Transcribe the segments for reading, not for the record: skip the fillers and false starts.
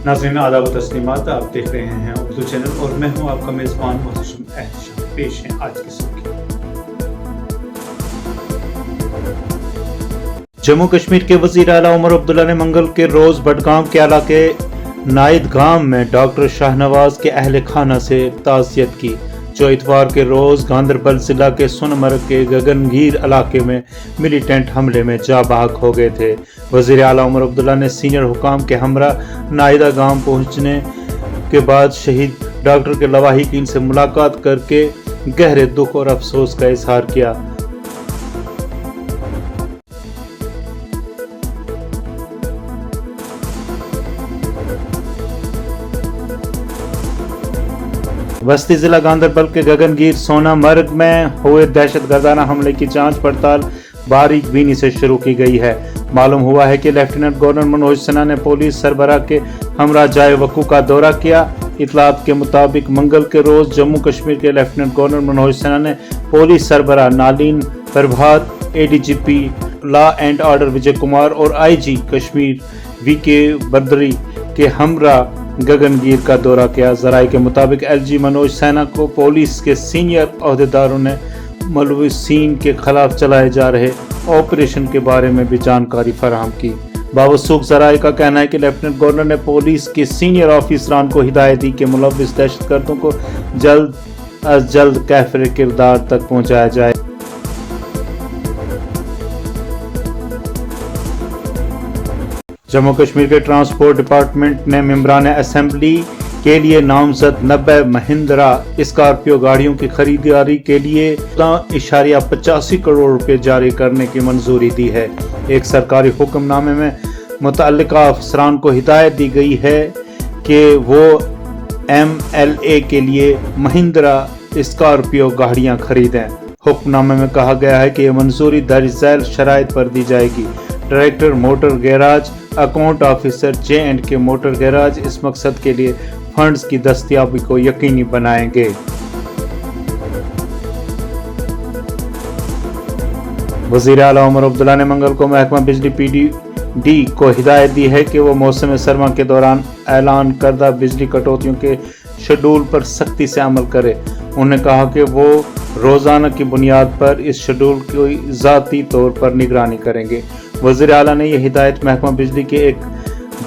नाज़रीन आदाब व तस्लीमात, आप देख रहे हैं उर्दू चैनल और मैं हूं आपका मेज़बान मोहतशम एहतशाम। पेश हैं आज की सुर्खियां। जम्मू कश्मीर के वज़ीर आला उमर अब्दुल्ला ने मंगल के रोज बडगाम के इलाके नाइद गाम में डॉक्टर शाहनवाज के अहल खाना से ताज़ियत की, जो इतवार के रोज गांदरबल जिला के सोनमर्ग के गगनगीर इलाके में मिलिटेंट हमले में जा बहक हो गए थे। वज़ीर आला उमर अब्दुल्ला ने सीनियर हुकाम के हमरा नाइदा गांव पहुंचने के बाद शहीद डॉक्टर के लवाहिकीन से मुलाकात करके गहरे दुख और अफसोस का इजहार किया। बस्ती जिला गांदरबल के गगनगीर सोनामर्ग में हुए दहशतगर्दाना हमले की जांच पड़ताल बारीक बीनी से शुरू की गई है। मालूम हुआ है कि लेफ्टिनेंट गवर्नर मनोज सिन्हा ने पुलिस सरबराह के हमरा जाए वकू का दौरा किया। इतलात के मुताबिक मंगल के रोज जम्मू कश्मीर के लेफ्टिनेंट गवर्नर मनोज सिन्हा ने पुलिस सरबराह Nalin Prabhat, ADGP law and order Vijay Kumar और आईजी कश्मीर वीके बर्दरी के हमरा गगनगीर का दौरा किया। जराये के मुताबिक एलजी मनोज सिन्हा को पुलिस के सीनियर अहदेदारों ने मुलविसीन के खिलाफ चलाए जा रहे ऑपरेशन के बारे में भी जानकारी फराहम की। बावसूख जराये का कहना है कि लेफ्टिनेंट गवर्नर ने पुलिस के सीनियर ऑफिसरान को हिदायत दी कि मुलविस दहशतगर्दों को जल्द अज जल्द कैफरे किरदार तक पहुंचाया जाए। जम्मू कश्मीर के ट्रांसपोर्ट डिपार्टमेंट ने मेंबरान असेंबली के लिए नामजद 90 महिंद्रा स्कॉर्पियो गाड़ियों की खरीदारी के लिए 14.85 करोड़ रुपए जारी करने की मंजूरी दी है। एक सरकारी हुक्मनामे में मुतल्लिका अफसरान को हिदायत दी गई है कि वो MLA के लिए महिंद्रा स्कॉर्पियो गाड़ियां खरीदें। हुक्मनामे में कहा गया है कि यह मंजूरी दर्ज झैल शराइत पर दी जाएगी। Director motor garage, account officer J&K motor garage इस मकसद के लिए फंड्स की दस्तयाबी को यकीनी बनाएंगे। वज़ीर आला उमर अब्दुल्ला ने मंगल को महकमा बिजली PDD को हिदायत दी है कि वो मौसम सरमा के दौरान ऐलान करदा बिजली कटौतियों के शेड्यूल पर सख्ती से अमल करे। उन्होंने कहा कि वो रोजाना की बुनियाद पर इस शेड्यूल की ज़ाती तौर पर निगरानी करेंगे। वज़ीर आला ने यह हिदायत महकमा बिजली के एक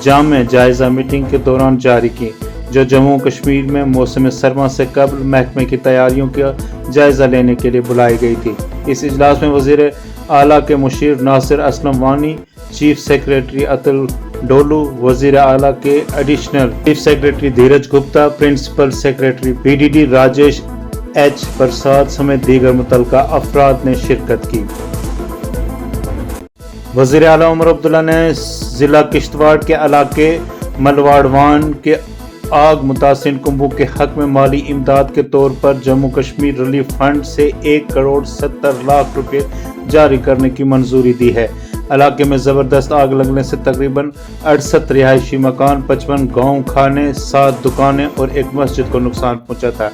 जामे जायजा मीटिंग के दौरान जारी की, जो जम्मू कश्मीर में मौसम सरमा से कबल महकमे की तैयारियों का जायजा लेने के लिए बुलाई गई थी। इस इजलास में वज़ीर आला के मुशीर नासिर असलम वानी, चीफ सेक्रेटरी अतुल डोलू, वज़ीर आला के additional chief secretary Dheeraj Gupta, principal secretary PDD Rajesh H Prasad समेत दीगर मुतल्लिका अफराद ने शिरकत की। वज़ीर आला उमर अब्दुल्ला ने जिला किश्तवाड़ के इलाके मलवाड़वान के आग मुतासिर कुंभों के हक में माली इमदाद के तौर पर जम्मू कश्मीर रिलीफ फंड से 1 करोड़ 70 लाख रुपए जारी करने की मंजूरी दी है। इलाके में जबरदस्त आग लगने से तकरीबन 68 रिहायशी मकान, 55 गाँव खाने, 7 दुकानें और एक मस्जिद को नुकसान पहुंचा था।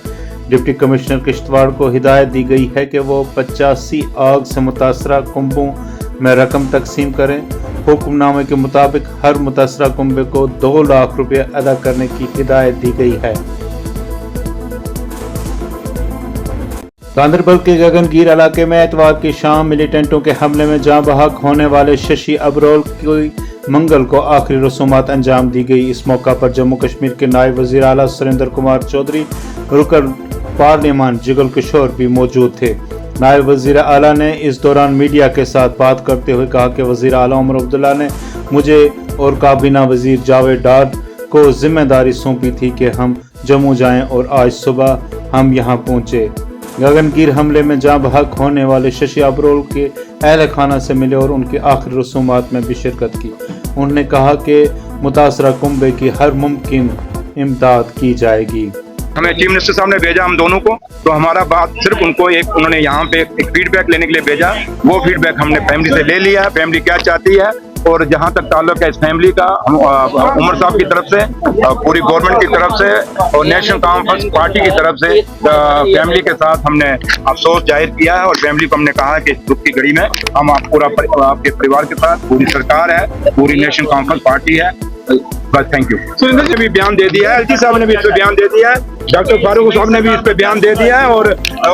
डिप्टी कमिश्नर किश्तवाड़ को हिदायत दी गई है कि वो 85 आग से मुतासरा कुंभों में रकम तकसीम करें। हुक्मनामे के मुताबिक हर मुतासरा कुंबे को 2 लाख रुपए अदा करने की हिदायत दी गई है। गांदरबल के गगनगीर इलाके में एतवार की शाम मिलिटेंटों के हमले में जाँ बहक होने वाले शशि अबरोल की मंगल को आखिरी रसूमात अंजाम दी गई। इस मौका पर जम्मू कश्मीर के नायब वज़ीर आला सुरेंद्र कुमार चौधरी, रुकन पार्लियामान जुगल किशोर भी मौजूद थे। नायब वज़ीर आला ने इस दौरान मीडिया के साथ बात करते हुए कहा कि वज़ीर आला उमर अब्दुल्ला ने मुझे और काबीना वज़ीर जावेद डार को जिम्मेदारी सौंपी थी कि हम जम्मू जाएं और आज सुबह हम यहां पहुंचे। गगनगीर हमले में जाँ बहक होने वाले शशि अबरोल के अहल खाना से मिले और उनकी आखिरी रसूमात में भी शिरकत की। उन्होंने कहा कि मुतासरा कुंबे की हर मुमकिन इमदाद की जाएगी। हमें चीफ मिनिस्टर साहब ने भेजा हम दोनों को, तो हमारा बात सिर्फ उनको उन्होंने यहाँ पे एक फीडबैक लेने के लिए भेजा। वो फीडबैक हमने फैमिली से ले लिया, फैमिली क्या चाहती है। और जहाँ तक ताल्लुक है इस फैमिली का, उमर साहब की तरफ से, पूरी गवर्नमेंट की तरफ से और नेशनल कॉन्फ्रेंस पार्टी की तरफ से फैमिली के साथ हमने अफसोस जाहिर किया है। और फैमिली को हमने कहा है कि दुख की घड़ी में हम पूरा आपके परिवार के साथ, पूरी सरकार है, पूरी नेशनल कॉन्फ्रेंस पार्टी है, बस थैंक यू। सुरेंद्र जी भी बयान दे दिया है, एलजी साहब ने भी इस पे बयान दे दिया है, डॉक्टर फारूक साहब ने भी इस पे बयान दे दिया है और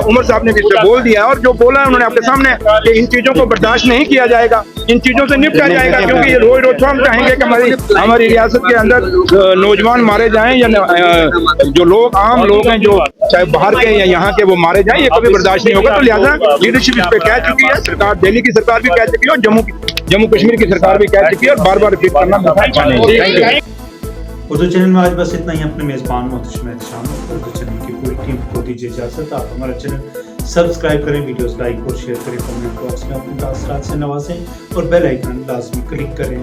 उमर साहब ने भी इस पे बोल दिया है और जो बोला है उन्होंने आपके सामने कि इन चीजों को बर्दाश्त नहीं किया जाएगा, इन चीजों से निपटा जाएगा, क्योंकि ये रोज रोज हम चाहेंगे कि हमारी रियासत के अंदर नौजवान मारे जाएं या जो लोग आम लोग हैं जो चाहे बाहर के या यहाँ के वो मारे जाएं, ये कभी बर्दाश्त नहीं होगा। तो लिहाजा लीडरशिप इस पे कह चुकी है, सरकार दिल्ली की सरकार भी कह चुकी है और जम्मू कश्मीर की सरकार भी कह चुकी है और बार बार रिपीट करना अच्छा नहीं है। उर्दू चैनल में आज बस इतना ही। अपने मेज़बान मोहतरम एहसान उर्दू चैनल की पूरी टीम को दीजिए इजाज़त। आप हमारा चैनल सब्सक्राइब करें, वीडियोस लाइक और शेयर करें, कमेंट बॉक्स में अपने तासरात से नवाजें और बेल आइकन लाजमी क्लिक करें।